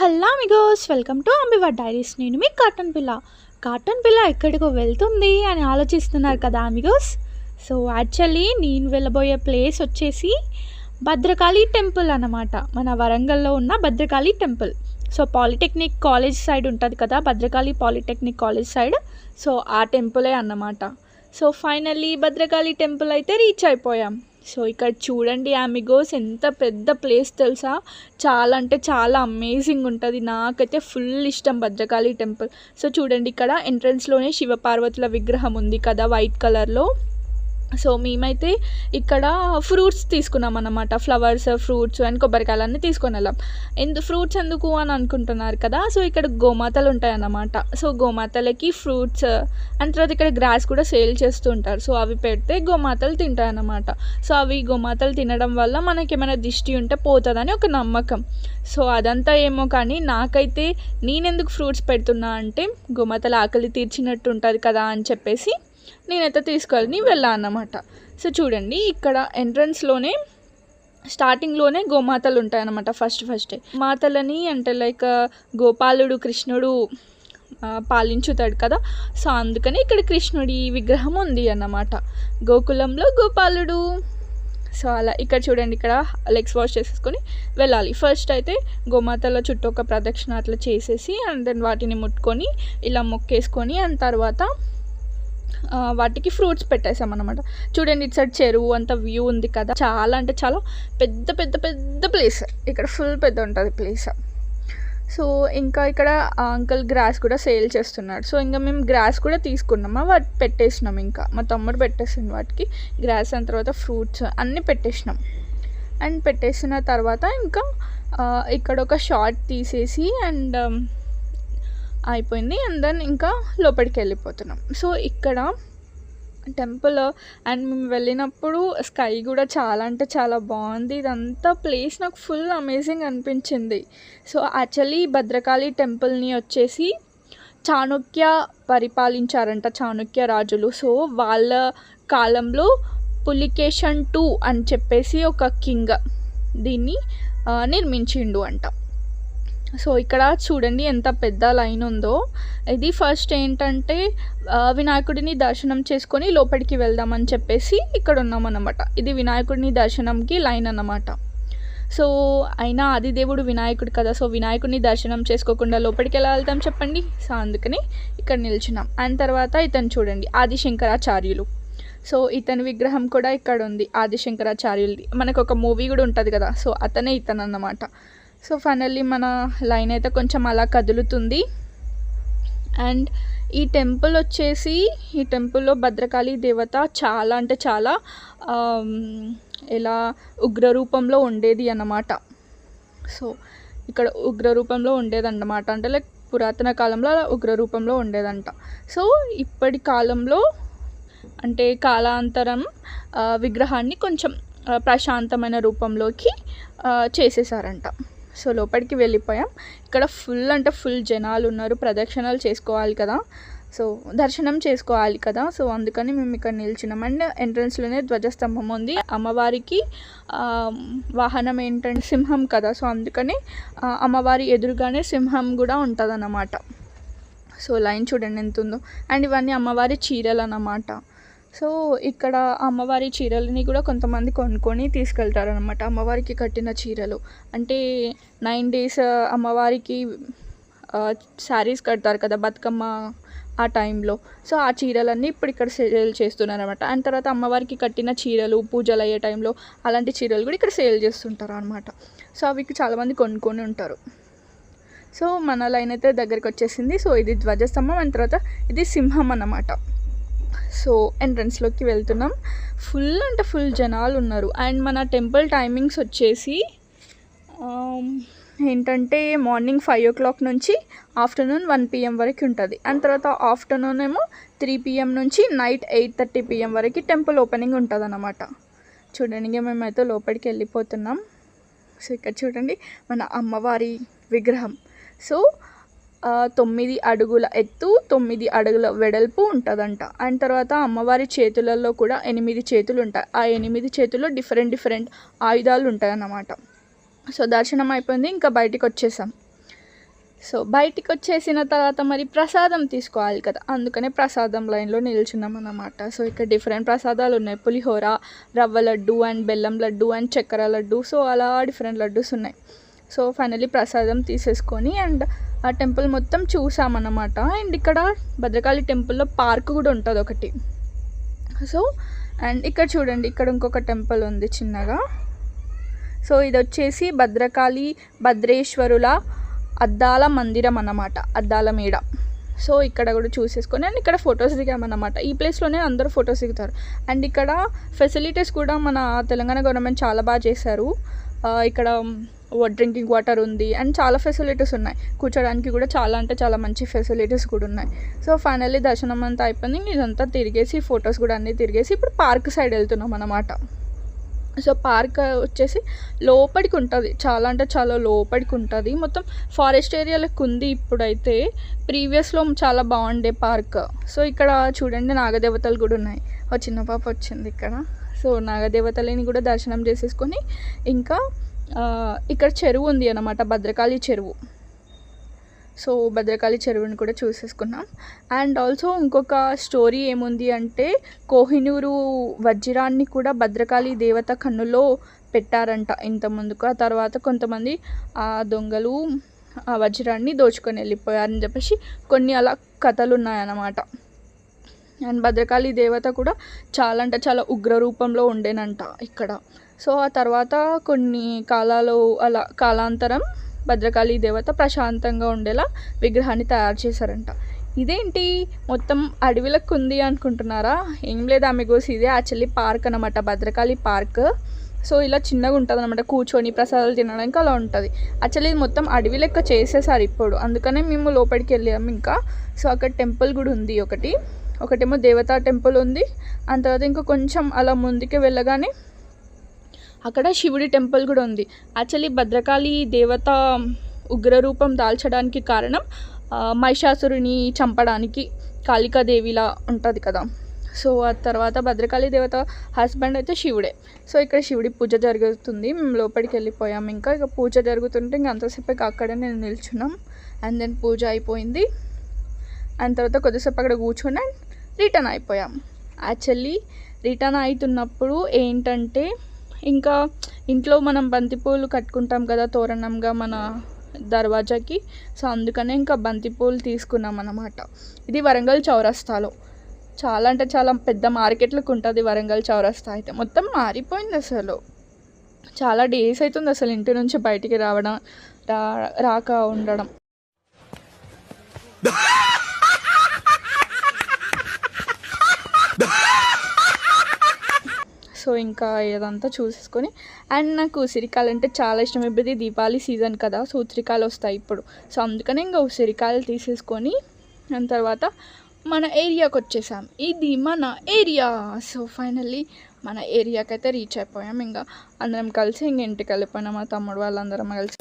Hello amigos, welcome to అంబివా diaries. నేను మీ కాటన్ పిల్ల ఎక్కడికో వెళ్తుంది అని ఆలోచిస్తున్నారు కదా అమిగోస్. సో యాక్చువల్లీ నేను వెళ్ళబోయే ప్లేస్ వచ్చేసి భద్రకాళి టెంపుల్ అన్నమాట. మన వరంగల్లో ఉన్న Bhadrakali temple. So polytechnic college side ఉంటుంది కదా, Bhadrakali polytechnic college side. So ఆ టెంపులే అన్నమాట. సో ఫైనల్లీ భద్రకాళి టెంపుల్ అయితే రీచ్ అయిపోయాం. సో ఇక్కడ చూడండి అమిగోస్, ఎంత పెద్ద ప్లేస్ తెలుసా. చాలా అంటే చాలా అమేజింగ్ ఉంటుంది. నాకైతే ఫుల్ ఇష్టం భద్రకాళి టెంపుల్. సో చూడండి, ఇక్కడ ఎంట్రన్స్లోనే శివపార్వతుల విగ్రహం ఉంది కదా వైట్ కలర్లో. సో మేమైతే ఇక్కడ ఫ్రూట్స్ తీసుకున్నాం అన్నమాట. ఫ్లవర్స్, ఫ్రూట్స్ అండ్ కొబ్బరికాయలన్నీ తీసుకొని వెళ్ళాం. ఫ్రూట్స్ ఎందుకు అని అనుకుంటున్నారు కదా. సో ఇక్కడ గోమాతలు ఉంటాయి అన్నమాట. సో గోమాతలకి ఫ్రూట్స్ అండ్ తర్వాత ఇక్కడ గ్రాస్ కూడా సేల్ చేస్తూ ఉంటారు. సో అవి పెడితే గోమాతలు తింటాయి అన్నమాట. సో అవి గోమాతలు తినడం వల్ల మనకి ఏమైనా దిష్టి ఉంటే పోతుందని ఒక నమ్మకం. సో అదంతా ఏమో కానీ నాకైతే నేనెందుకు ఫ్రూట్స్ పెడుతున్నా అంటే గోమాతల ఆకలి తీర్చినట్టు ఉంటుంది కదా అని చెప్పేసి నేనైతే తీసుకొని వెళ్ళాను అన్నమాట. సో చూడండి, ఇక్కడ ఎంట్రన్స్లోనే స్టార్టింగ్లోనే గోమాతలు ఉంటాయి అన్నమాట. ఫస్ట్ మాతలని అంటే లైక్ గోపాలుడు కృష్ణుడు పాలించుతాడు కదా. సో అందుకని ఇక్కడ కృష్ణుడి విగ్రహం ఉంది అన్నమాట. గోకులంలో గోపాలుడు. సో అలా ఇక్కడ చూడండి, ఇక్కడ లెగ్స్ వాష్ చేసేసుకొని వెళ్ళాలి. ఫస్ట్ అయితే గోమాతల చుట్టూ ఒక ప్రదక్షిణ అట్లా చేసేసి అండ్ దెన్ వాటిని ముట్టుకొని ఇలా మొక్కేసుకొని అండ్ తర్వాత వాటికి ఫ్రూట్స్ పెట్టేసామన్నమాట. చూడండి, ఇటు సైడ్ చెరువు అంత వ్యూ ఉంది కదా. చాలా అంటే చాలా పెద్ద పెద్ద పెద్ద ప్లేస్. ఇక్కడ ఫుల్ పెద్ద ఉంటుంది ప్లేస్. సో ఇంకా ఇక్కడ అంకుల్ గ్రాస్ కూడా సేల్ చేస్తున్నాడు. సో ఇంకా మేము గ్రాస్ కూడా తీసుకున్నాము, వాటి పెట్టేసినాం. ఇంకా మా తమ్ముడు పెట్టేసింది వాటికి గ్రాస్. అండ్ తర్వాత ఫ్రూట్స్ అన్నీ పెట్టేసినాం. అండ్ పెట్టేసిన తర్వాత ఇంకా ఇక్కడ ఒక షార్ట్ తీసేసి అండ్ అయిపోయింది. అండ్ దెన్ ఇంకా లోపలికి వెళ్ళిపోతున్నాం. సో ఇక్కడ టెంపుల్ అండ్ మేము వెళ్ళినప్పుడు స్కై కూడా చాలా అంటే చాలా బాగుంది. ఇదంతా ప్లేస్ నాకు ఫుల్ అమేజింగ్ అనిపించింది. సో యాక్చువల్లీ భద్రకాళి టెంపుల్ని వచ్చేసి చాణక్య పరిపాలించారంట, చాణక్య రాజులు. సో వాళ్ళ కాలంలో పులికేషన్ II అని చెప్పేసి ఒక కింగ్ దీన్ని నిర్మించిండు అంట. సో ఇక్కడ చూడండి ఎంత పెద్ద లైన్ ఉందో. ఇది ఫస్ట్ ఏంటంటే వినాయకుడిని దర్శనం చేసుకొని లోపలికి వెళ్దామని చెప్పేసి ఇక్కడ ఉన్నామన్నమాట. ఇది వినాయకుడిని దర్శనంకి లైన్ అన్నమాట. సో అయినా ఆదిదేవుడు వినాయకుడు కదా. సో వినాయకుడిని దర్శనం చేసుకోకుండా లోపలికి ఎలా వెళ్తాం చెప్పండి. సో అందుకని ఇక్కడ నిల్చున్నాం. అండ్ తర్వాత ఇతను చూడండి, ఆదిశంకరాచార్యులు. సో ఇతని విగ్రహం కూడా ఇక్కడ ఉంది, ఆదిశంకరాచార్యులది. మనకు ఒక మూవీ కూడా ఉంటుంది కదా. సో అతనే ఇతను అన్నమాట. సో ఫైనల్లీ మన లైన్ అయితే కొంచెం అలా కదులుతుంది. అండ్ ఈ టెంపుల్ వచ్చేసి, ఈ టెంపుల్లో భద్రకాళి దేవత చాలా అంటే చాలా ఎలా ఉగ్రరూపంలో ఉండేది అన్నమాట. సో ఇక్కడ ఉగ్రరూపంలో ఉండేదన్నమాట. అంటే లైక్ పురాతన కాలంలో ఉగ్రరూపంలో ఉండేదంట. సో ఇప్పటి కాలంలో అంటే కాలాంతరం విగ్రహాన్ని కొంచెం ప్రశాంతమైన రూపంలోకి చేసేసారంట. సో లోపలికి వెళ్ళిపోయాం. ఇక్కడ ఫుల్ అంటే ఫుల్ జనాలు ఉన్నారు. ప్రదక్షిణలు చేసుకోవాలి కదా, సో దర్శనం చేసుకోవాలి కదా. సో అందుకని మేము ఇక్కడ నిల్చున్నాం. అండ్ ఎంట్రన్స్లోనే ధ్వజస్తంభం ఉంది. అమ్మవారికి వాహనం ఏంటంటే సింహం కదా. సో అందుకని అమ్మవారి ఎదురుగానే సింహం కూడా ఉంటుంది అన్నమాట. సో లైన్ చూడండి ఎంత ఉందో. అండ్ ఇవన్నీ అమ్మవారి చీరలు అన్నమాట. సో ఇక్కడ అమ్మవారి చీరలని కూడా కొంతమంది కొనుక్కొని తీసుకెళ్తారు అనమాట. అమ్మవారికి కట్టిన చీరలు అంటే 9 days అమ్మవారికి శారీస్ కడతారు కదా బతుకమ్మ ఆ టైంలో. సో ఆ చీరలన్నీ ఇప్పుడు ఇక్కడ సేల్ చేస్తున్నారు అనమాట. అండ్ తర్వాత అమ్మవారికి కట్టిన చీరలు పూజలు అయ్యే టైంలో అలాంటి చీరలు కూడా ఇక్కడ సేల్ చేస్తుంటారు అనమాట. సో అవి చాలామంది కొనుక్కొని ఉంటారు. సో మన లైన్ అయితే దగ్గరికి వచ్చేసింది. సో ఇది ధ్వజస్తంభం అండ్ తర్వాత ఇది సింహం అన్నమాట. సో ఎంట్రన్స్లోకి వెళ్తున్నాం. ఫుల్ అంటే ఫుల్ జనాలు ఉన్నారు. అండ్ మన టెంపుల్ టైమింగ్స్ వచ్చేసి ఏంటంటే మార్నింగ్ 5 o'clock నుంచి ఆఫ్టర్నూన్ 1 PM వరకు ఉంటుంది. అండ్ తర్వాత ఆఫ్టర్నూన్ ఏమో 3 PM నుంచి నైట్ 8:30 PM వరకు టెంపుల్ ఓపెనింగ్ ఉంటుంది అన్నమాట. చూడండి, ఇక మేమైతే లోపలికి వెళ్ళిపోతున్నాం. సో ఇక్కడ చూడండి మన అమ్మవారి విగ్రహం. సో 9 అడుగుల ఎత్తు, 9 అడుగుల వెడల్పు ఉంటుందంట. అండ్ తర్వాత అమ్మవారి చేతులలో కూడా 8 చేతులు ఉంటాయి. ఆ 8 చేతుల్లో డిఫరెంట్ ఆయుధాలు ఉంటాయి అన్నమాట. సో దర్శనం అయిపోయింది, ఇంకా బయటికి వచ్చేసాం. సో బయటికి వచ్చేసిన తర్వాత మరి ప్రసాదం తీసుకోవాలి కదా, అందుకనే ప్రసాదం లైన్లో నిల్చున్నాం అన్నమాట. సో ఇక్కడ డిఫరెంట్ ప్రసాదాలు ఉన్నాయి, పులిహోర, రవ్వ లడ్డు అండ్ బెల్లం లడ్డు అండ్ చక్కెర లడ్డు. సో అలా డిఫరెంట్ లడ్డూస్ ఉన్నాయి. సో ఫైనల్లీ ప్రసాదం తీసేసుకొని అండ్ ఆ టెంపుల్ మొత్తం చూసామన్నమాట. అండ్ ఇక్కడ భద్రకాళి టెంపుల్లో పార్క్ కూడా ఉంటుంది ఒకటి. సో అండ్ ఇక్కడ చూడండి, ఇక్కడ ఇంకొక టెంపుల్ ఉంది చిన్నగా. సో ఇది వచ్చేసి భద్రకాళి భద్రేశ్వరుల అద్దాల మందిరం అన్నమాట, అద్దాల మేడ. సో ఇక్కడ కూడా చూసేసుకొని అండ్ ఇక్కడ ఫొటోస్ దిగామన్నమాట. ఈ ప్లేస్లోనే అందరూ ఫొటోస్ దిగుతారు. అండ్ ఇక్కడ ఫెసిలిటీస్ కూడా మన తెలంగాణ గవర్నమెంట్ చాలా బాగా చేశారు. ఇక్కడ డ్రింకింగ్ వాటర్ ఉంది అండ్ చాలా ఫెసిలిటీస్ ఉన్నాయి, కూర్చోడానికి కూడా చాలా అంటే చాలా మంచి ఫెసిలిటీస్ కూడా ఉన్నాయి. సో ఫైనల్లీ దర్శనం అంతా అయిపోయింది. ఇదంతా తిరిగేసి ఫొటోస్ కూడా అన్నీ తిరిగేసి ఇప్పుడు పార్క్ సైడ్ వెళ్తున్నాం అన్నమాట. సో పార్క్ వచ్చేసి లోపలికి ఉంటుంది, చాలా అంటే చాలా లోపలికి ఉంటుంది. మొత్తం ఫారెస్ట్ ఏరియాలకు ఉంది ఇప్పుడైతే, ప్రీవియస్లో చాలా బాగుండే పార్క్. సో ఇక్కడ చూడండి నాగదేవతలు కూడా ఉన్నాయి. ఒక చిన్న పాప వచ్చింది ఇక్కడ. సో నాగదేవతలని కూడా దర్శనం చేసేసుకొని ఇంకా ఇక్కడ చెరువు ఉంది అన్నమాట, భద్రకాళి చెరువు. సో భద్రకాళి చెరువుని కూడా చూసేసుకున్నాం. అండ్ ఆల్సో ఇంకొక స్టోరీ ఏముంది అంటే, కోహినూరు వజ్రాన్ని కూడా భద్రకాళి దేవత కన్నులో పెట్టారంట ఇంత ముందుకు. ఆ తర్వాత కొంతమంది ఆ దొంగలు ఆ వజ్రాన్ని దోచుకొని వెళ్ళిపోయారని చెప్పేసి కొన్ని అలా కథలు ఉన్నాయన్నమాట. అండ్ భద్రకాళి దేవత కూడా చాలా అంటే చాలా ఉగ్ర రూపంలో ఉండేనంట ఇక్కడ. సో ఆ తర్వాత కొన్ని కాలాంతరం భద్రకాళి దేవత ప్రశాంతంగా ఉండేలా విగ్రహాన్ని తయారు చేశారంట. ఇదేంటి మొత్తం అడవిలకు ఉంది అనుకుంటున్నారా? ఏం లేదు అమిగోస్, ఇదే యాక్చువల్లీ పార్క్ అనమాట, భద్రకాళి పార్క్. సో ఇలా చిన్నగా ఉంటుంది అనమాట, కూర్చొని ప్రసాదాలు తినడానికి అలా ఉంటుంది. యాక్చువల్లీ ఇది మొత్తం అడవి లెక్క చేసేసారు ఇప్పుడు, అందుకనే మేము లోపలికి వెళ్ళాము ఇంకా. సో అక్కడ టెంపుల్ కూడా ఉంది ఒకటేమో దేవతా టెంపుల్ ఉంది. ఆ తర్వాత ఇంకా కొంచెం అలా ముందుకు వెళ్ళగానే అక్కడ శివుడి టెంపుల్ కూడా ఉంది. యాక్చువల్లీ భద్రకాళి దేవత ఉగ్రరూపం దాల్చడానికి కారణం మహిషాసురుని చంపడానికి కాళికాదేవిలా ఉంటుంది కదా. సో ఆ తర్వాత భద్రకాళి దేవత హస్బెండ్ అయితే శివుడే. సో ఇక్కడ శివుడి పూజ జరుగుతుంది, మేము లోపలికి వెళ్ళిపోయాము. ఇక పూజ జరుగుతుంటే ఇంకా అంతసేపు అక్కడే నేను నిల్చున్నాం. అండ్ దెన్ పూజ అయిపోయింది. అండ్ తర్వాత కొద్దిసేపు అక్కడ కూర్చొని రిటర్న్ అయిపోయాం. యాక్చువల్లీ రిటర్న్ అవుతున్నప్పుడు ఏంటంటే, ఇంకా ఇంట్లో మనం బంతిపూలు కట్టుకుంటాం కదా తోరణంగా మన దర్వాజాకి. సో అందుకనే ఇంకా బంతిపూలు తీసుకున్నాం అన్నమాట. ఇది వరంగల్ చౌరస్తాలో, చాలా అంటే చాలా పెద్ద మార్కెట్లకు ఉంటుంది వరంగల్ చౌరస్తా. అయితే మొత్తం మారిపోయింది అసలు, చాలా డేస్ అవుతుంది అసలు ఇంటి నుంచి బయటికి రాక ఉండడం. సో ఇంకా ఇదంతా చూసేసుకొని అండ్ నాకు ఉసిరికాయలు అంటే చాలా ఇష్టం. ఇప్పుడు దీపావళి సీజన్ కదా, సో ఉసిరికాయలు వస్తాయి ఇప్పుడు. సో అందుకనే ఇంకా ఉసిరికాయలు తీసేసుకొని దాని తర్వాత మన ఏరియాకి వచ్చేసాం. ఇది మన ఏరియా. సో ఫైనల్లీ మన ఏరియాకి అయితే రీచ్ అయిపోయాం. ఇంకా అందరం కలిసి ఇంటికి వెళ్ళిపోయినాం, మా తమ్ముడు వాళ్ళందరం కలిసి.